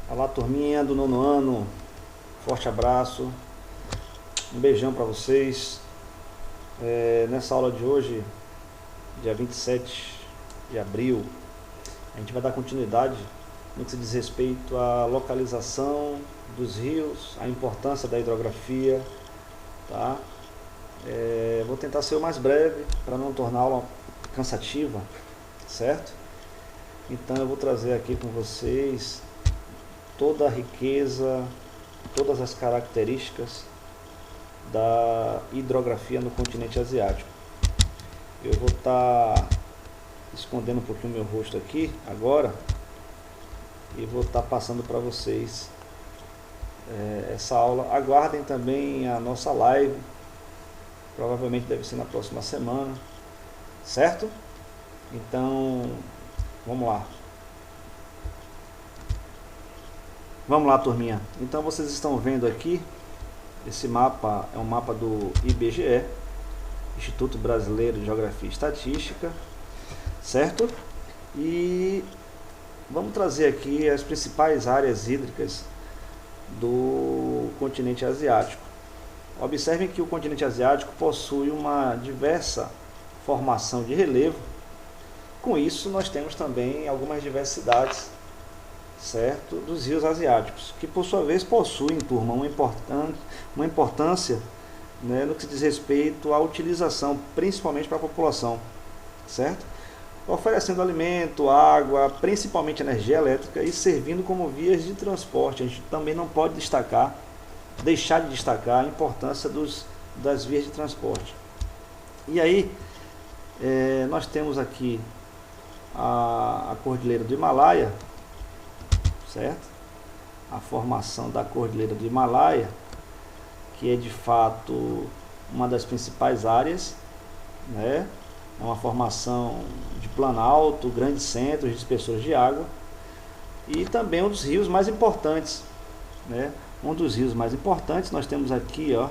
Olá, turminha do nono ano, forte abraço, um beijão para vocês. Nessa aula de hoje, dia 27 de abril, a gente vai dar continuidade no que se diz respeito à localização dos rios, a importância da hidrografia, tá? Vou tentar ser o mais breve para não tornar a aula cansativa, certo? Então eu vou trazer aqui com vocês toda a riqueza, todas as características da hidrografia no continente asiático. Eu vou estar escondendo um pouquinho o meu rosto aqui agora e vou estar passando para vocês essa aula. Aguardem também a nossa live, provavelmente deve ser na próxima semana, certo? Então, vamos lá. Vamos lá, turminha. Então vocês estão vendo aqui, esse mapa é um mapa do IBGE, Instituto Brasileiro de Geografia e Estatística, certo? E vamos trazer aqui as principais áreas hídricas do continente asiático. Observem que o continente asiático possui uma diversa formação de relevo. Com isso, nós temos também algumas diversidades, certo, dos rios asiáticos, que por sua vez possuem, turma, uma importância, né, no que se diz respeito à utilização, principalmente para a população, certo? Oferecendo alimento, água, principalmente energia elétrica e servindo como vias de transporte. A gente também não pode deixar de destacar a importância das vias de transporte. E aí, nós temos aqui a Cordilheira do Himalaia, certo? A formação da Cordilheira do Himalaia, que é de fato uma das principais áreas, né? É uma formação de planalto, grandes centros de espessoros de água e também um dos rios mais importantes, né? Um dos rios mais importantes nós temos aqui, ó,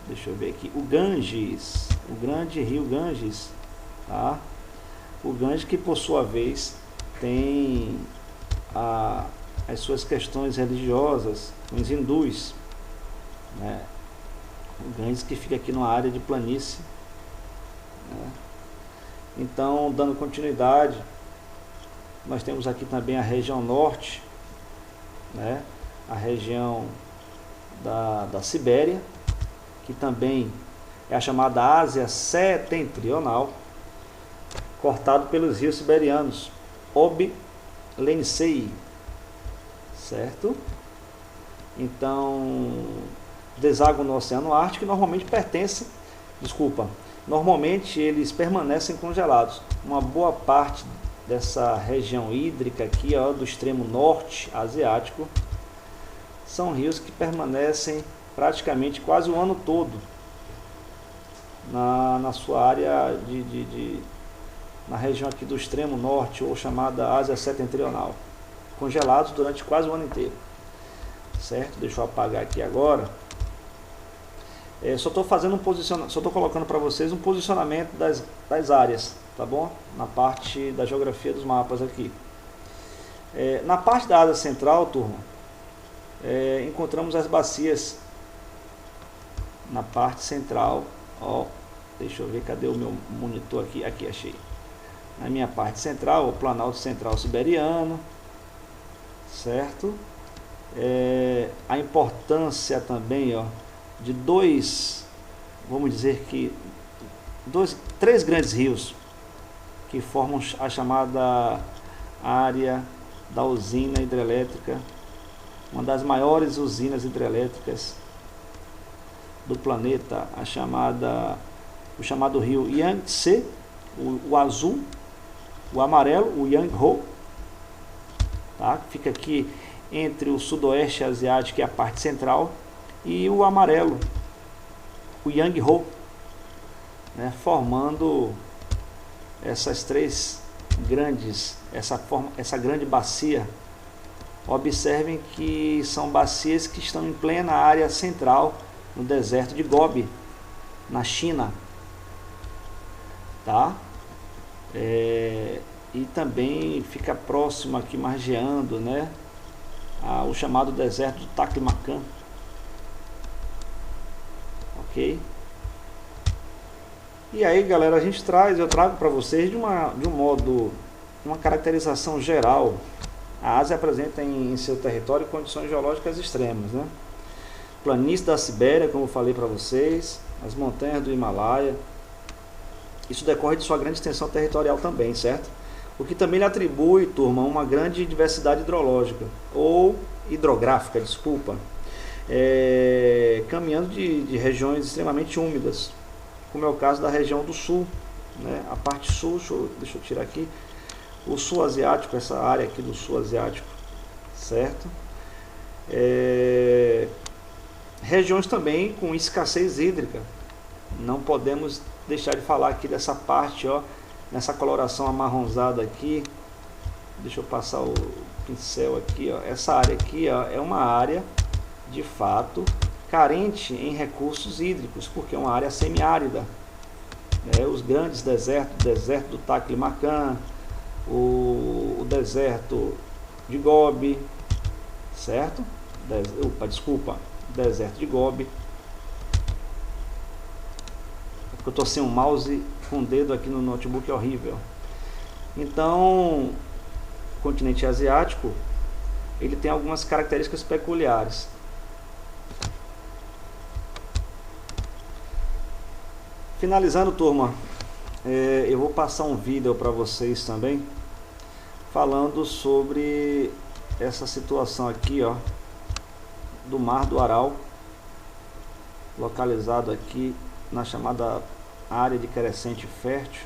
deixa eu ver aqui, o Ganges, o grande rio Ganges, tá? O Ganges, que por sua vez tem as suas questões religiosas com os hindus, né? O Ganges, que fica aqui numa área de planície, né? Então, dando continuidade, nós temos aqui também a região norte, né? A região da Sibéria, que também é a chamada Ásia Setentrional, cortado pelos rios siberianos Ob, Lenissei, certo? Então, deságua no Oceano Ártico e normalmente eles permanecem congelados. Uma boa parte dessa região hídrica aqui, ó, do extremo norte asiático, são rios que permanecem praticamente quase o ano todo na sua área na região aqui do extremo norte, ou chamada Ásia Setentrional, congelados durante quase o ano inteiro, certo? Deixa eu apagar aqui agora. Só estou colocando para vocês um posicionamento das áreas, tá bom? Na parte da geografia dos mapas aqui. Na parte da Ásia Central, turma, encontramos as bacias na parte central, ó, deixa eu ver, cadê o meu monitor aqui? Aqui, achei. Na minha parte central, o Planalto Central Siberiano, certo? A importância também, ó, de três grandes rios que formam a chamada área da usina hidrelétrica, uma das maiores usinas hidrelétricas do planeta, o chamado rio Yangtze, o azul, o amarelo, o Yangtze, tá? Fica aqui entre o sudoeste asiático e a parte central, e o amarelo, o Yangtze, né? Formando essas três grandes, essa grande bacia. Observem que são bacias que estão em plena área central, no deserto de Gobi, na China, tá? E também fica próximo aqui, margeando, né, o chamado deserto do Taklamakan. Ok? E aí, galera, eu trago para vocês de um modo, uma caracterização geral. A Ásia apresenta em seu território condições geológicas extremas, né? Planície da Sibéria, como eu falei para vocês, as montanhas do Himalaia. Isso decorre de sua grande extensão territorial também, certo? O que também lhe atribui, turma, uma grande diversidade hidrológica, ou hidrográfica, desculpa, caminhando de regiões extremamente úmidas, como é o caso da região do sul, né? A parte sul, deixa eu tirar aqui, o sul asiático, essa área aqui do sul asiático, certo? Regiões também com escassez hídrica. Não podemos deixar de falar aqui dessa parte, ó, nessa coloração amarronzada aqui. Deixa eu passar o pincel aqui, ó. Essa área aqui, ó, é uma área de fato carente em recursos hídricos, porque é uma área semiárida. Os grandes desertos, o deserto do Taklamakan, o deserto de Gobi, certo? Deserto de Gobi. Porque eu estou sem um mouse com o dedo aqui no notebook, é horrível. Então, o continente asiático, ele tem algumas características peculiares. Finalizando, turma, eu vou passar um vídeo para vocês também, falando sobre essa situação aqui, ó, do Mar do Aral, localizado aqui na chamada área de crescente fértil,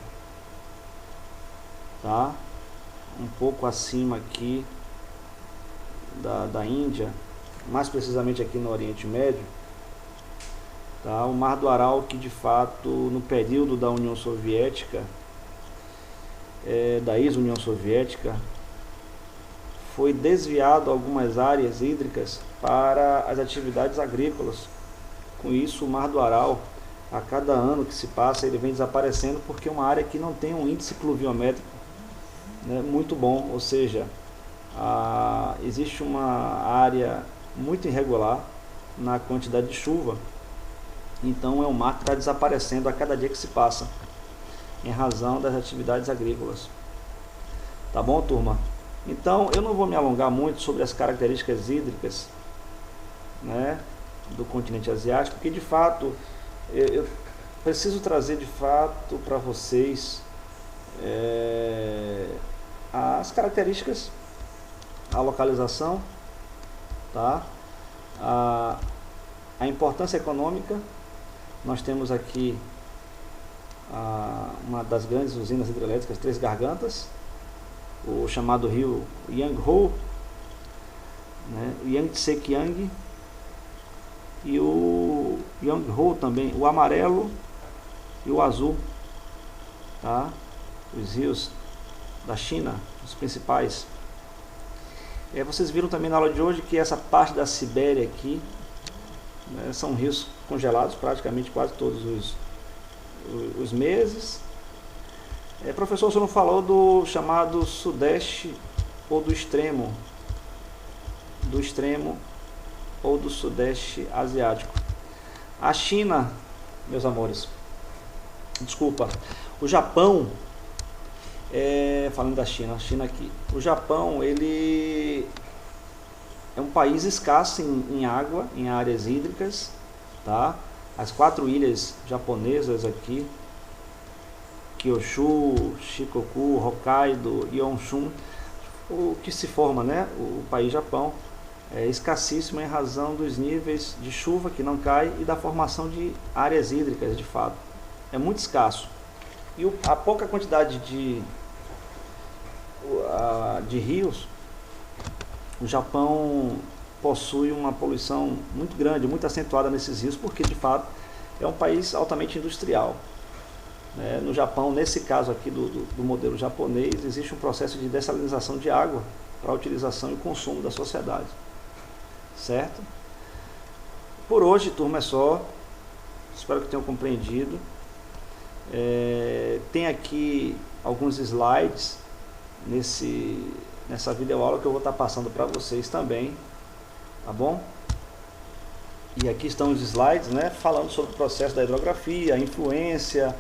tá? Um pouco acima aqui da Índia, mais precisamente aqui no Oriente Médio, tá? O Mar do Aral, que de fato no período da União Soviética, da ex-União Soviética, foi desviado algumas áreas hídricas para as atividades agrícolas. Com isso, o Mar do Aral, a cada ano que se passa, ele vem desaparecendo, porque é uma área que não tem um índice pluviométrico, né, muito bom, ou seja, existe uma área muito irregular na quantidade de chuva. Então é um mar que está desaparecendo a cada dia que se passa, em razão das atividades agrícolas. Tá bom, turma? Então eu não vou me alongar muito sobre as características hídricas, né, do continente asiático, porque de fato eu preciso trazer de fato para vocês as características, a localização, tá? A importância econômica. Nós temos aqui uma das grandes usinas hidrelétricas, Três Gargantas, o chamado rio Yangtze, né? O Yangtze-Kiang e o Yangtze também, o amarelo e o azul, tá? Os rios da China, os principais. Vocês viram também na aula de hoje que essa parte da Sibéria aqui, né, são rios congelados praticamente quase todos os meses. Professor, você não falou do chamado sudeste ou do extremo ou do sudeste asiático. A China, meus amores, desculpa, o Japão, falando da China, a China aqui, o Japão, ele é um país escasso em água, em áreas hídricas, tá? As 4 ilhas japonesas aqui, Kyushu, Shikoku, Hokkaido e Honshu, o que se forma, né, o país Japão, é escassíssimo em razão dos níveis de chuva que não cai e da formação de áreas hídricas, de fato. É muito escasso. E a pouca quantidade de rios, o Japão possui uma poluição muito grande, muito acentuada nesses rios, porque de fato é um país altamente industrial. No Japão, nesse caso aqui do modelo japonês, existe um processo de dessalinização de água para a utilização e consumo da sociedade. Certo? Por hoje, turma, é só. Espero que tenham compreendido. Tem aqui alguns slides nessa videoaula que eu vou estar passando para vocês também, tá bom? E aqui estão os slides, né, falando sobre o processo da hidrografia, a influência,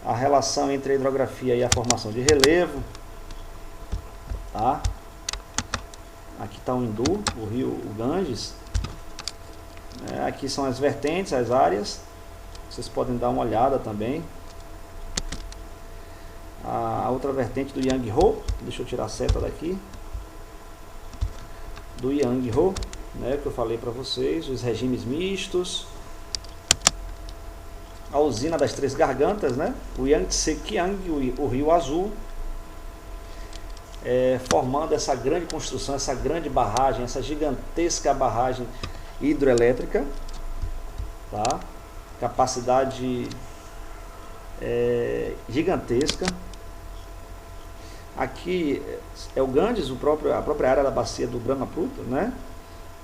a relação entre a hidrografia e a formação de relevo, tá? Aqui está o Indu, o rio o Ganges. Aqui são as vertentes, as áreas. Vocês podem dar uma olhada também. A outra vertente do Yangtze, deixa eu tirar a seta daqui. Do Yangtze, né, que eu falei para vocês, os regimes mistos. A usina das Três Gargantas, né? O Yangtze Kiang, o Rio Azul. Formando essa grande construção, essa grande barragem, essa gigantesca barragem hidroelétrica, tá? Capacidade gigantesca. Aqui é o Ganges, a própria área da bacia do Brahmaputra, né?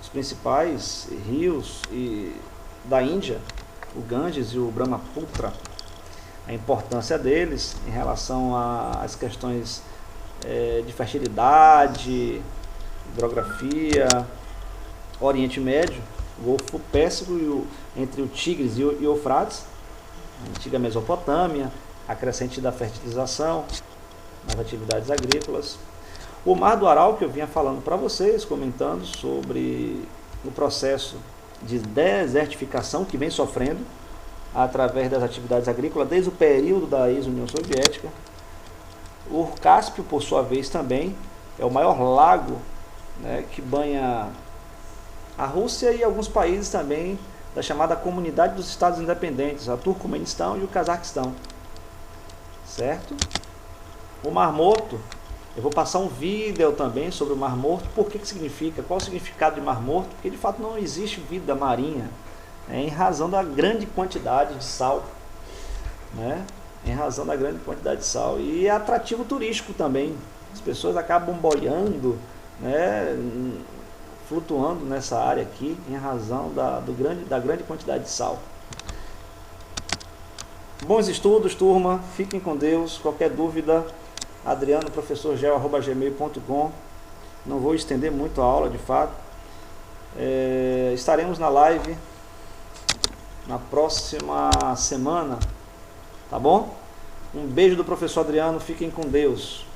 Os principais rios da Índia, o Ganges e o Brahmaputra, a importância deles em relação às questões de fertilidade, hidrografia, Oriente Médio, o Golfo Pérsico entre o Tigres e o Eufrates, a antiga Mesopotâmia, a crescente da fertilização nas atividades agrícolas. O Mar do Aral, que eu vinha falando para vocês, comentando sobre o processo de desertificação que vem sofrendo através das atividades agrícolas desde o período da ex-União Soviética. O Cáspio, por sua vez, também é o maior lago, né, que banha a Rússia e alguns países também da chamada Comunidade dos Estados Independentes, a Turcomenistão e o Cazaquistão, certo? O Mar Morto, eu vou passar um vídeo também sobre o Mar Morto, por que significa, qual o significado de Mar Morto, porque de fato não existe vida marinha, em razão da grande quantidade de sal, né? Em razão da grande quantidade de sal, e é atrativo turístico também, as pessoas acabam boiando, né, flutuando nessa área aqui, em razão da grande quantidade de sal. Bons estudos, turma, fiquem com Deus. Qualquer dúvida, Adriano, professorgel@gmail.com. Não vou estender muito a aula, de fato. Estaremos na live na próxima semana, tá bom? Um beijo do professor Adriano, fiquem com Deus.